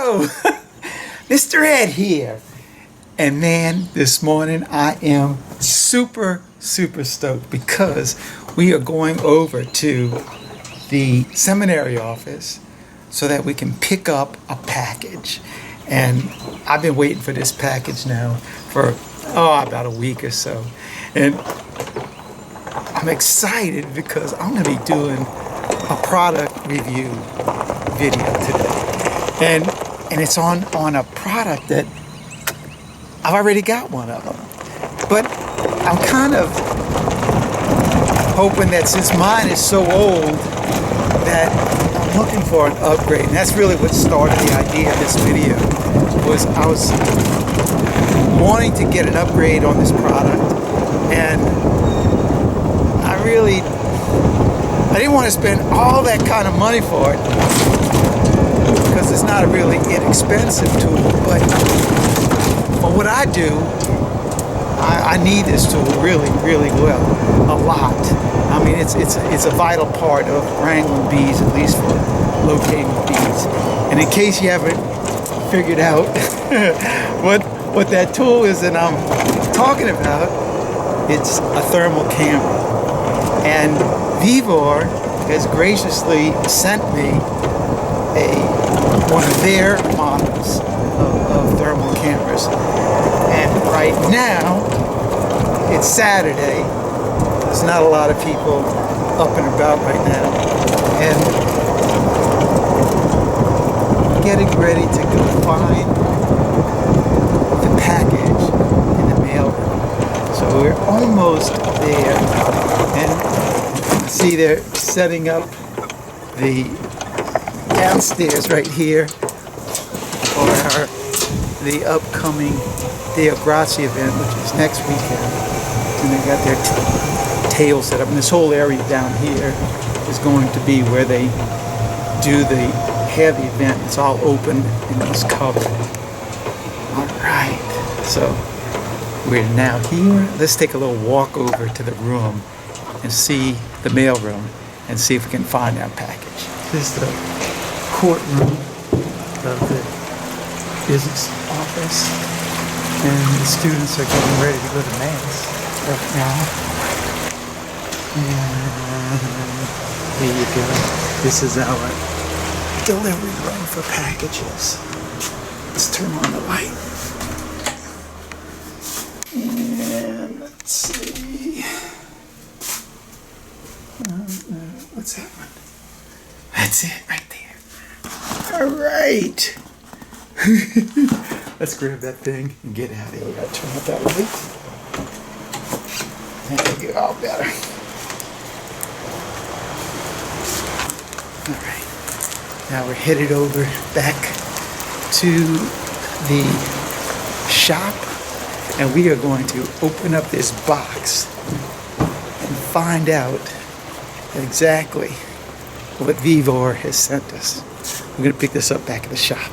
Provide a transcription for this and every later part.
Hello, Mr. Ed here. And man, this morning I am super stoked because we are going over to the seminary office so that we can pick up a package. And I've been waiting for this package now for about a week or so. And I'm excited because I'm going to be doing a product review video today. And it's on a product that I've already got one of them. But I'm kind of hoping that since mine is so old that I'm looking for an upgrade. And that's really what started the idea of this video. I was wanting to get an upgrade on this product, and I didn't want to spend all that kind of money for it because it's not a really inexpensive tool, but for what I do, I need this tool really well, a lot. I mean, it's a vital part of wrangling bees, at least for locating bees. And in case you haven't figured out what that tool is that I'm talking about, it's a thermal camera. And VEVOR has graciously sent me one of their models of thermal cameras. And right now, it's Saturday. There's not a lot of people up and about right now. And getting ready to go find the package in the mail room. So we're almost there. And see, they're setting up the downstairs right here for the upcoming Deo Grazie event, which is next weekend. And they got their table set up. And this whole area down here is going to be where they do the heavy event. It's all open and it's covered. All right, so we're now here. Let's take a little walk over to the room and see the mail room and see if we can find that package. This is the courtroom of the business office, and the students are getting ready to go to mass right now. And here you go. This is our delivery room for packages. Let's turn on the light. And let's see. What's that one? That's it right there. All right. Let's grab that thing and get out of here. Gotta turn up that light. There you go. All better. All right. Now we're headed over back to the shop, and we are going to open up this box and find out exactly what VEVOR has sent us. We're going to pick this up back at the shop.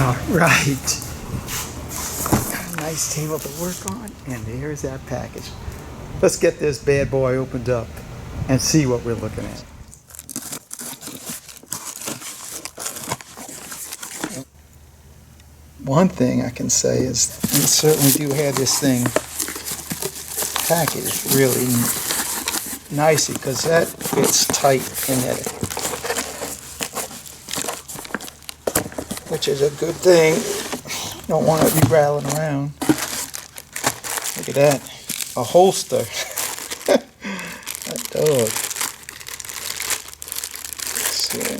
All right, got a nice table to work on, and there's that package. Let's get this bad boy opened up and see what we're looking at. One thing I can say is we certainly do have this thing packaged really nicely, because that fits tight in there, which is a good thing. You don't want to be rattling around. Look at that. A holster. That dog. Let's see.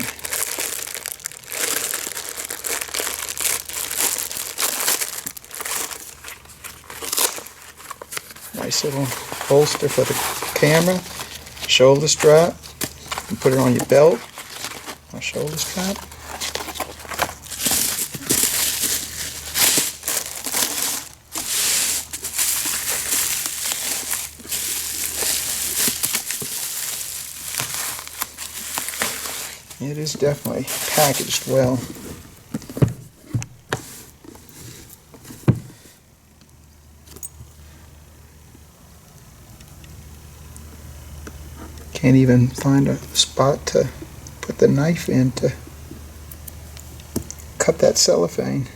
Nice little holster for the camera, shoulder strap. You can put it on your belt, or shoulder strap. It is definitely packaged well. Can't even find a spot to put the knife in to cut that cellophane.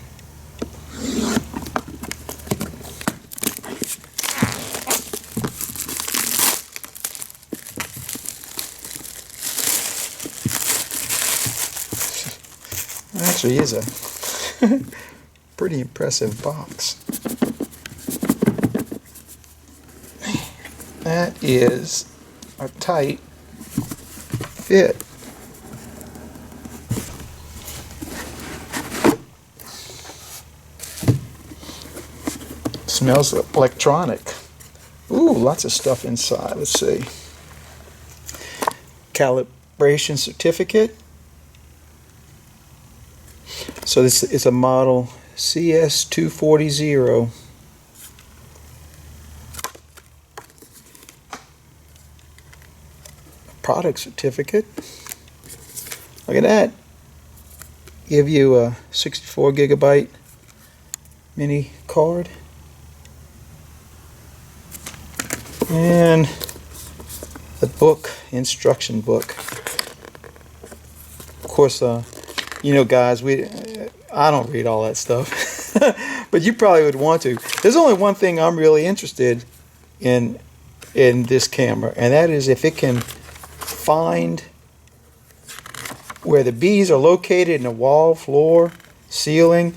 Actually is a pretty impressive box. That is a tight fit. Smells electronic. Ooh, lots of stuff inside. Let's see. Calibration certificate. So this is a model CS240. Product certificate. Look at that. Give you a 64 gigabyte mini card. And the book, instruction book. Of course, you know, guys, I don't read all that stuff, but you probably would want to. There's only one thing I'm really interested in this camera, and that is if it can find where the bees are located in the wall, floor, ceiling.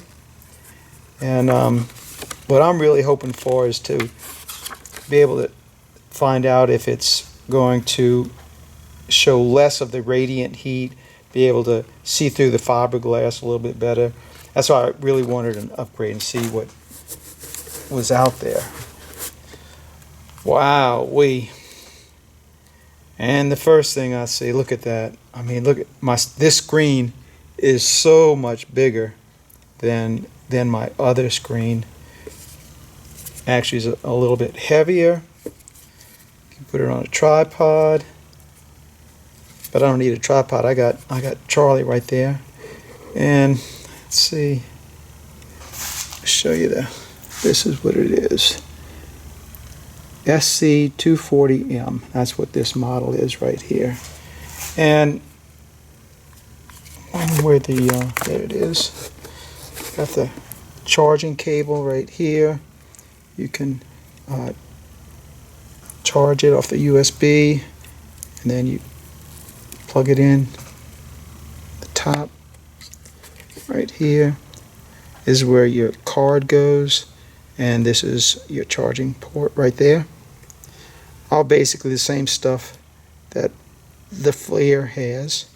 And what I'm really hoping for is to be able to find out if it's going to show less of the radiant heat, be able to see through the fiberglass a little bit better. That's why I really wanted an upgrade and see what was out there. Wow-wee. And the first thing I see, look at that. I mean, look at this screen is so much bigger than my other screen. Actually, it's a little bit heavier. You can put it on a tripod, but I don't need a tripod. I got Charlie right there. And let's see. I'll show you this is what it is. SC240M. That's what this model is right here. And where there it is. Got the charging cable right here. You can charge it off the USB, and then you plug it in. The top right here is where your card goes, and this is your charging port right there. All basically the same stuff that the FLIR has,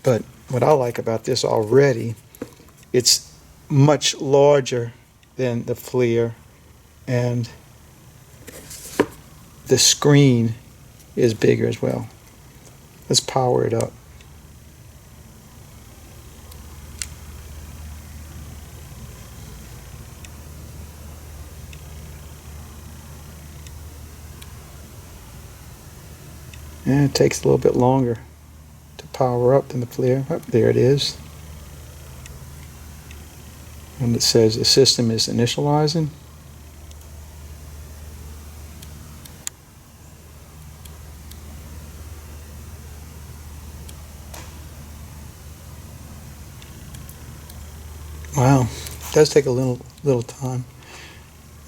but what I like about this already, it's much larger than the FLIR, and the screen is bigger as well. Let's power it up. And it takes a little bit longer to power up than the FLIR. Oh, there it is. And it says the system is initializing. Wow, it does take a little time.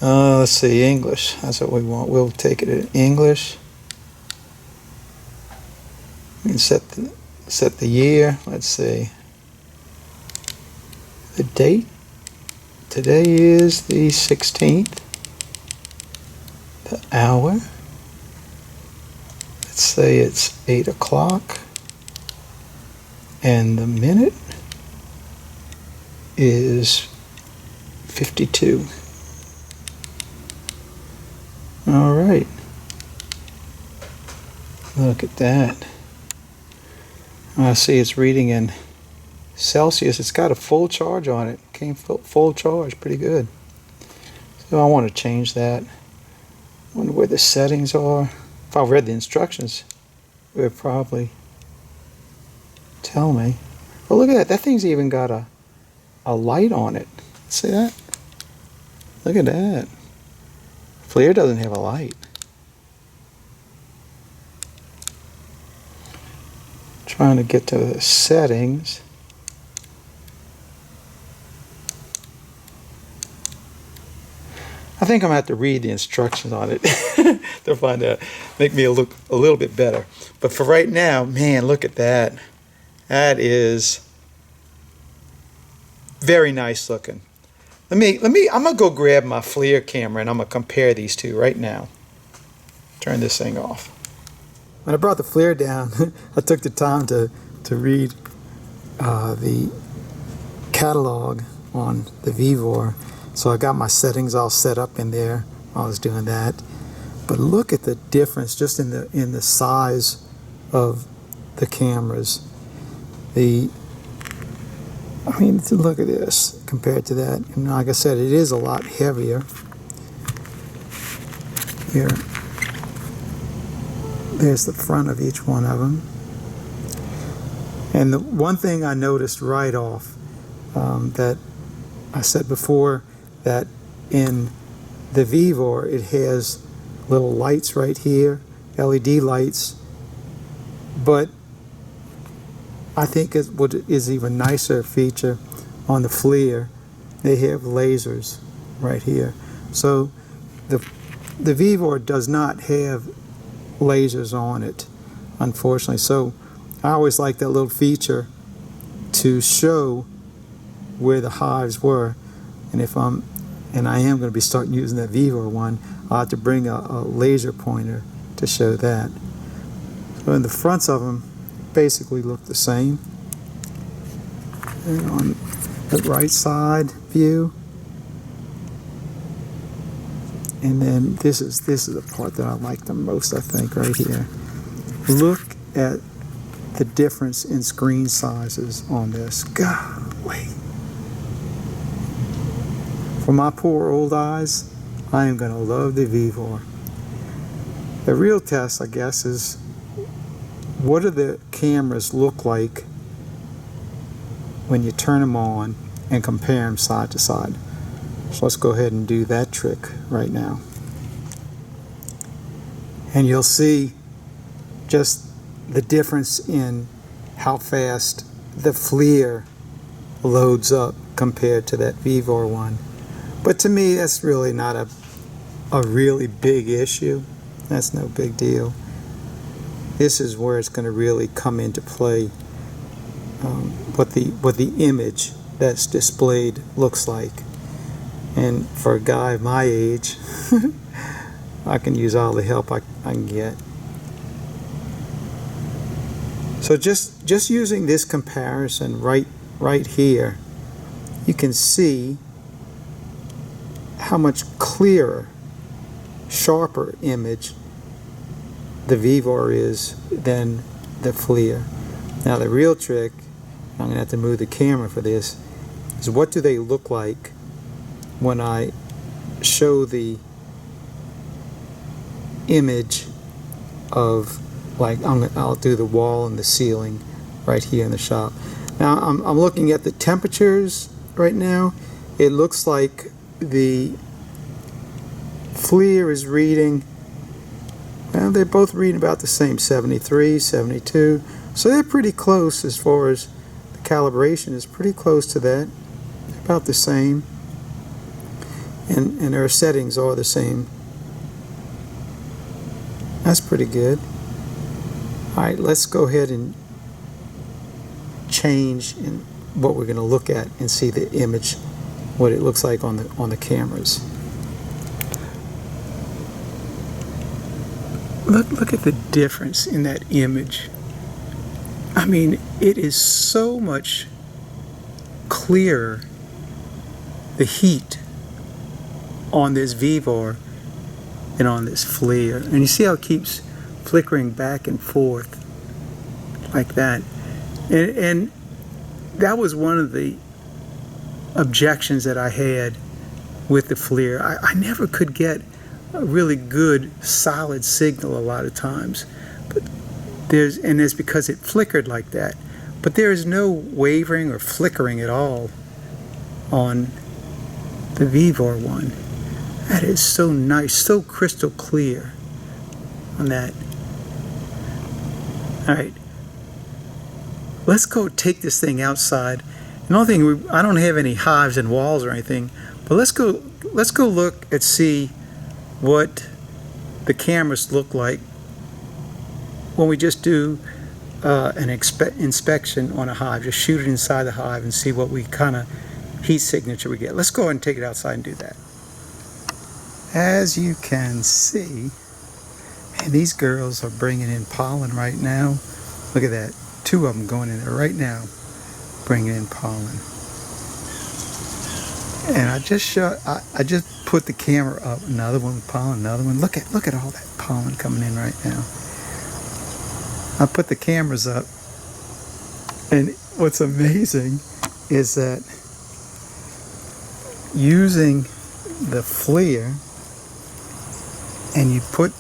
Let's see, English. That's what we want. We'll take it in English. We can set the year. Let's see. The date. Today is the 16th. The hour. Let's say it's 8 o'clock. And the minute is 52. All right. Look at that. I see it's reading in Celsius. It's got a full charge on it. Came full charge, pretty good. So I want to change that. Wonder where the settings are. If I read the instructions, it would probably tell me. Oh, look at that. That thing's even got a light on it. See that? Look at that. FLIR doesn't have a light. Trying to get to the settings. I think I'm gonna have to read the instructions on it to find out, make me look a little bit better. But for right now, man, look at that. That is very nice looking. I'm gonna go grab my FLIR camera and I'm gonna compare these two right now. Turn this thing off. When I brought the FLIR down, I took the time to read the catalog on the VEVOR. So I got my settings all set up in there while I was doing that. But look at the difference just in the size of the cameras. I mean, look at this compared to that. And like I said, it is a lot heavier. Here, there's the front of each one of them. And the one thing I noticed right off that I said before, that in the VEVOR it has little lights right here, LED lights, but I think what is even nicer feature on the FLIR, they have lasers right here. So the VEVOR does not have lasers on it, unfortunately. So I always like that little feature to show where the hives were. And I am going to be starting using that VEVOR one. I'll have to bring a laser pointer to show that. So in the fronts of them basically look the same. And on the right side view, and then this is the part that I like the most, I think, right here. Look at the difference in screen sizes on this. Golly. For my poor old eyes, I am going to love the VEVOR. The real test, I guess, is what do the cameras look like when you turn them on and compare them side to side. So let's go ahead and do that trick right now. And you'll see just the difference in how fast the FLIR loads up compared to that VEVOR one. But to me, that's really not a really big issue. That's no big deal. This is where it's going to really come into play, what the image that's displayed looks like. And for a guy my age, I can use all the help I can get. So just using this comparison right here, you can see how much clearer, sharper image the VEVOR is than the FLIR. Now the real trick, I'm going to have to move the camera for this, is what do they look like when I show the image of, like, I'll do the wall and the ceiling right here in the shop. Now I'm looking at the temperatures right now. It looks like the FLIR is reading, well, they're both reading about the same, 73, 72. So they're pretty close as far as the calibration is pretty close to that. They're about the same. And their settings are the same. That's pretty good. Alright, let's go ahead and change in what we're going to look at and see the image, what it looks like on the cameras. Look at the difference in that image. I mean, it is so much clearer, the heat on this VEVOR and on this FLIR. And you see how it keeps flickering back and forth like that. And that was one of the objections that I had with the FLIR. I never could get a really good solid signal a lot of times. But it's because it flickered like that. But there is no wavering or flickering at all on the VEVOR one. That is so nice, so crystal clear on that. All right, let's go take this thing outside. Another thing, I don't have any hives and walls or anything, but let's go look and see what the cameras look like when we just do an inspection on a hive. Just shoot it inside the hive and see what we kind of heat signature we get. Let's go ahead and take it outside and do that. As you can see, and these girls are bringing in pollen right now. Look at that, 2 of them going in there right now, bringing in pollen. And I just put the camera up. Another one with pollen, another one. Look at all that pollen coming in right now. I put the cameras up, and what's amazing is that using the FLIR, and you put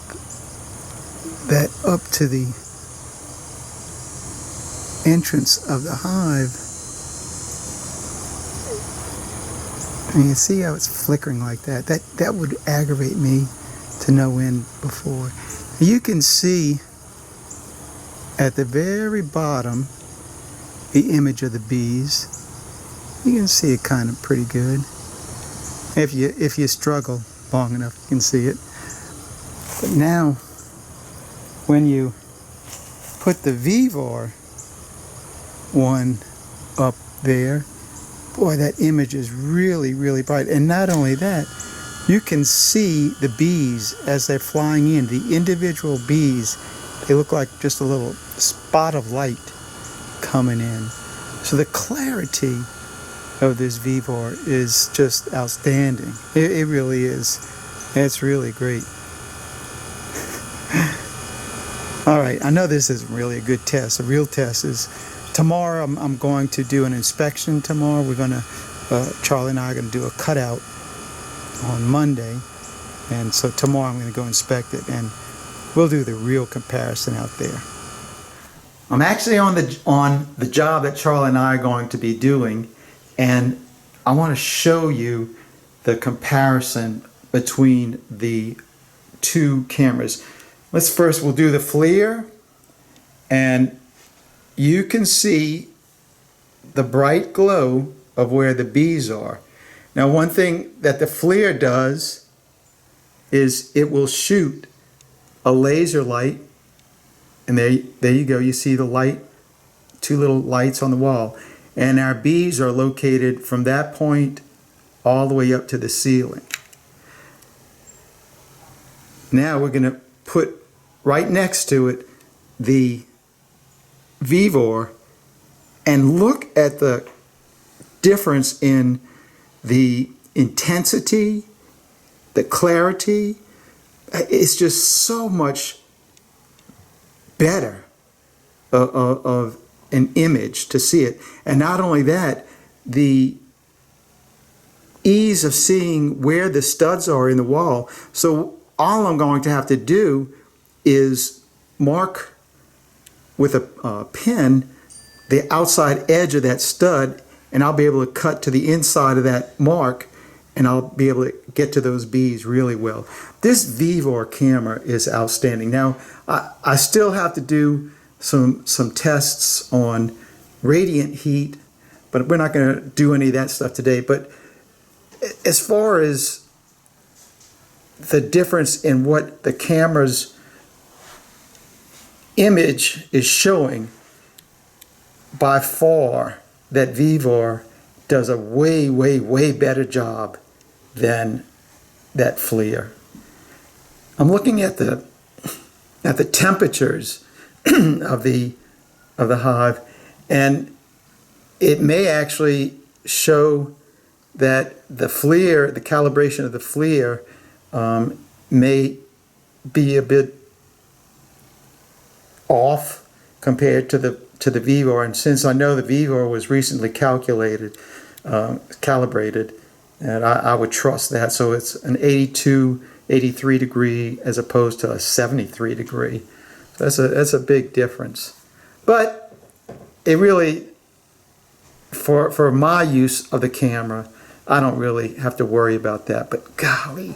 that up to the entrance of the hive, and you see how it's flickering like that. That would aggravate me to no end before. You can see at the very bottom the image of the bees. You can see it kind of pretty good. If you struggle long enough, you can see it. But now, when you put the VEVOR one up there, boy, that image is really, really bright. And not only that, you can see the bees as they're flying in. The individual bees, they look like just a little spot of light coming in. So the clarity of this VEVOR is just outstanding. It really is. It's really great. All right, I know this isn't really a good test. A real test is tomorrow. I'm going to do an inspection tomorrow. We're going to, Charlie and I are going to do a cutout on Monday. And so tomorrow I'm going to go inspect it, and we'll do the real comparison out there. I'm actually on the job that Charlie and I are going to be doing, and I want to show you the comparison between the 2 cameras. We'll do the FLIR, and you can see the bright glow of where the bees are. Now, one thing that the FLIR does is it will shoot a laser light, and there you go, you see the light, 2 little lights on the wall, and our bees are located from that point all the way up to the ceiling. Now we're going to put right next to it the VEVOR and look at the difference in the intensity, the clarity. It's just so much better of an image to see it. And not only that, the ease of seeing where the studs are in the wall. So all I'm going to have to do is mark with a pen the outside edge of that stud, and I'll be able to cut to the inside of that mark, and I'll be able to get to those bees really well. This VEVOR camera is outstanding. Now, I still have to do some tests on radiant heat, but we're not going to do any of that stuff today. But as far as the difference in what the camera's image is showing, by far that VEVOR does a way, way, way better job than that FLIR. I'm looking at the temperatures of the hive, and it may actually show that the FLIR, the calibration of the FLIR, may be a bit off compared to the VEVOR, and since I know the VEVOR was recently calibrated, and I would trust that. So it's an 82, 83 degree as opposed to a 73 degree. So that's a big difference. But it really, for my use of the camera, I don't really have to worry about that. But golly,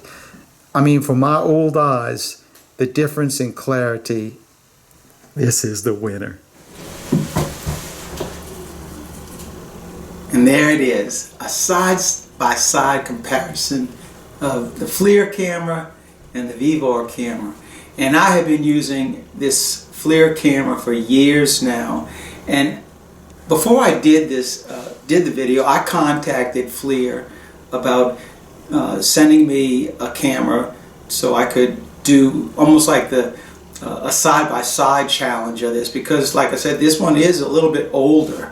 I mean, for my old eyes, the difference in clarity, this is the winner. And there it is, a side-by-side comparison of the FLIR camera and the VEVOR camera. And I have been using this FLIR camera for years now. And before I did the video, I contacted FLIR about sending me a camera so I could do almost like a side-by-side challenge of this, because like I said, this one is a little bit older,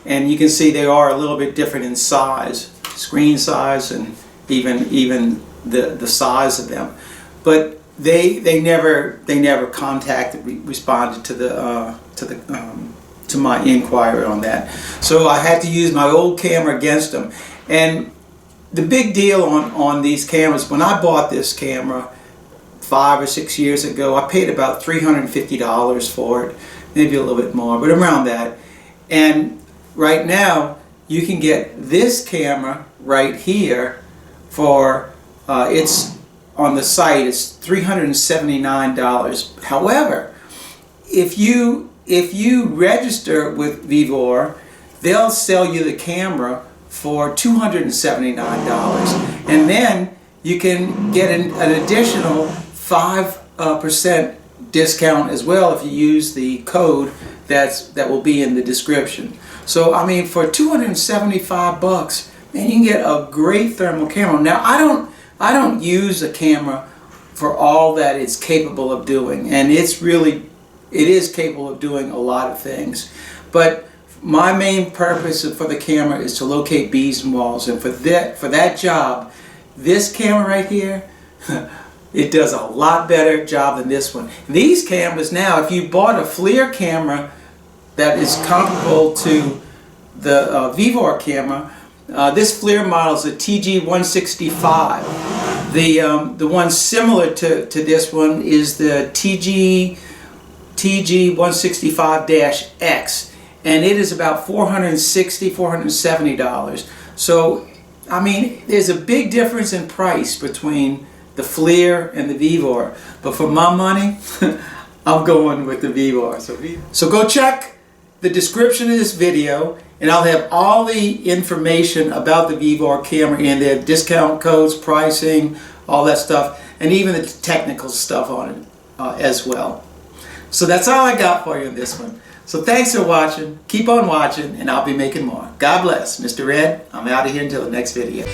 and you can see they are a little bit different in size, screen size, and even the size of them. But they never responded to my inquiry on that. So I had to use my old camera against them. And the big deal on these cameras, when I bought this camera 5 or 6 years ago, I paid about $350 for it, maybe a little bit more, but around that. And right now, you can get this camera right here for, it's on the site, it's $379. However, if you register with VEVOR, they'll sell you the camera for $279, and then you can get an additional 5% discount as well if you use the code that will be in the description. So I mean, for $275, man, you can get a great thermal camera. Now I don't use a camera for all that it's capable of doing, and it is capable of doing a lot of things. But my main purpose for the camera is to locate bees and walls, and for that job, this camera right here, it does a lot better job than this one. These cameras now, if you bought a FLIR camera that is comparable to the VEVOR camera, this FLIR model is a TG165. The one similar to this one is the TG165-X, and it is about $460, $470. So, I mean, there's a big difference in price between the FLIR and the VEVOR, but for my money, I'm going with the VEVOR. So go check the description of this video, and I'll have all the information about the VEVOR camera in there, discount codes, pricing, all that stuff, and even the technical stuff on it as well. So that's all I got for you in this one. So thanks for watching. Keep on watching, and I'll be making more. God bless. Mr. Red, I'm out of here until the next video.